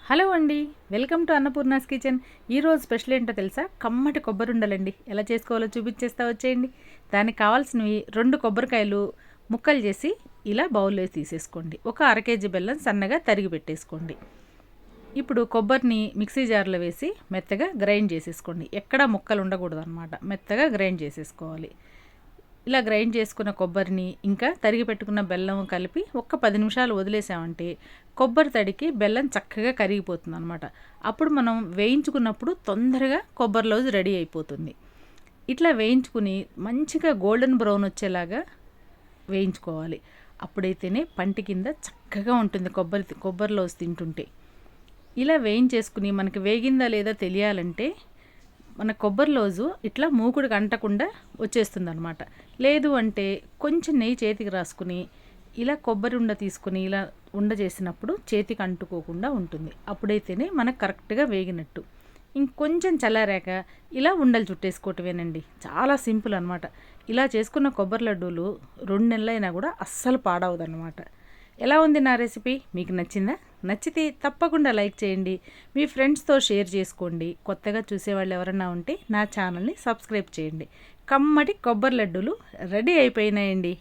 Hello అండి, welcome to Annapurna's kitchen. ఈరోజు special ఏంటో తెలుసా? కమ్మటి కొబ్బరి ఉండలండి. ఎలా చేసుకోవాలో చూపించేస్తా, వచ్చేయండి. దానికి కావాల్సినవి 2 కొబ్బరికాయలు ముక్కలు చేసి ఇలా బౌల్లో తీసేసుకోండి. ఒక అర కేజీ బెల్లం సన్నగా తరిగి పెట్టేసుకోండి. ఇప్పుడు కొబ్బరిని మిక్సీ జార్లో వేసి మెత్తగా గ్రైండ్ చేసేసుకోండి. ఎక్కడా ముక్కలు ఉండకూడదు అనమాట, మెత్తగా గ్రైండ్ చేసేసుకోవాలి. ఇలా గ్రైండ్ చేసుకున్న కొబ్బరిని ఇంకా తరిగి పెట్టుకున్న బెల్లం కలిపి ఒక్క 10 నిమిషాలు వదిలేసామంటే కొబ్బరి తడికి బెల్లం చక్కగా కరిగిపోతుంది అనమాట. అప్పుడు మనం వేయించుకున్నప్పుడు తొందరగా కొబ్బరి లౌజ్ రెడీ అయిపోతుంది. ఇట్లా వేయించుకుని మంచిగా గోల్డెన్ బ్రౌన్ వచ్చేలాగా వేయించుకోవాలి. అప్పుడైతేనే పంటి కింద చక్కగా ఉంటుంది కొబ్బరి లౌజ్ తింటుంటే. ఇలా వేయించేసుకుని మనకి వేగిందా లేదా తెలియాలంటే మన కొబ్బరి లోజు ఇట్లా మూకుడికి అంటకుండా వచ్చేస్తుంది అనమాట. లేదు అంటే కొంచెం నెయ్యి చేతికి రాసుకుని ఇలా కొబ్బరి ఉండ తీసుకుని ఇలా ఉండ చేసినప్పుడు చేతికి అంటుకోకుండా ఉంటుంది. అప్పుడైతేనే మనకు కరెక్ట్గా వేగినట్టు. ఇంకొంచెం చల్లారాక ఇలా ఉండలు చుట్టేసుకోవటమేనండి. చాలా సింపుల్ అనమాట. ఇలా చేసుకున్న కొబ్బరి లడ్డూలు 2 నెలలైనా కూడా అస్సలు పాడవదన్నమాట. ఎలా ఉంది నా రెసిపీ? మీకు నచ్చిందా? నచ్చితే తప్పకుండా లైక్ చేయండి, మీ ఫ్రెండ్స్తో షేర్ చేసుకోండి. కొత్తగా చూసేవాళ్ళు ఎవరన్నా ఉంటే నా ఛానల్ని సబ్స్క్రైబ్ చేయండి. కమ్మటి కొబ్బరి లడ్డూలు రెడీ అయిపోయినాయండి.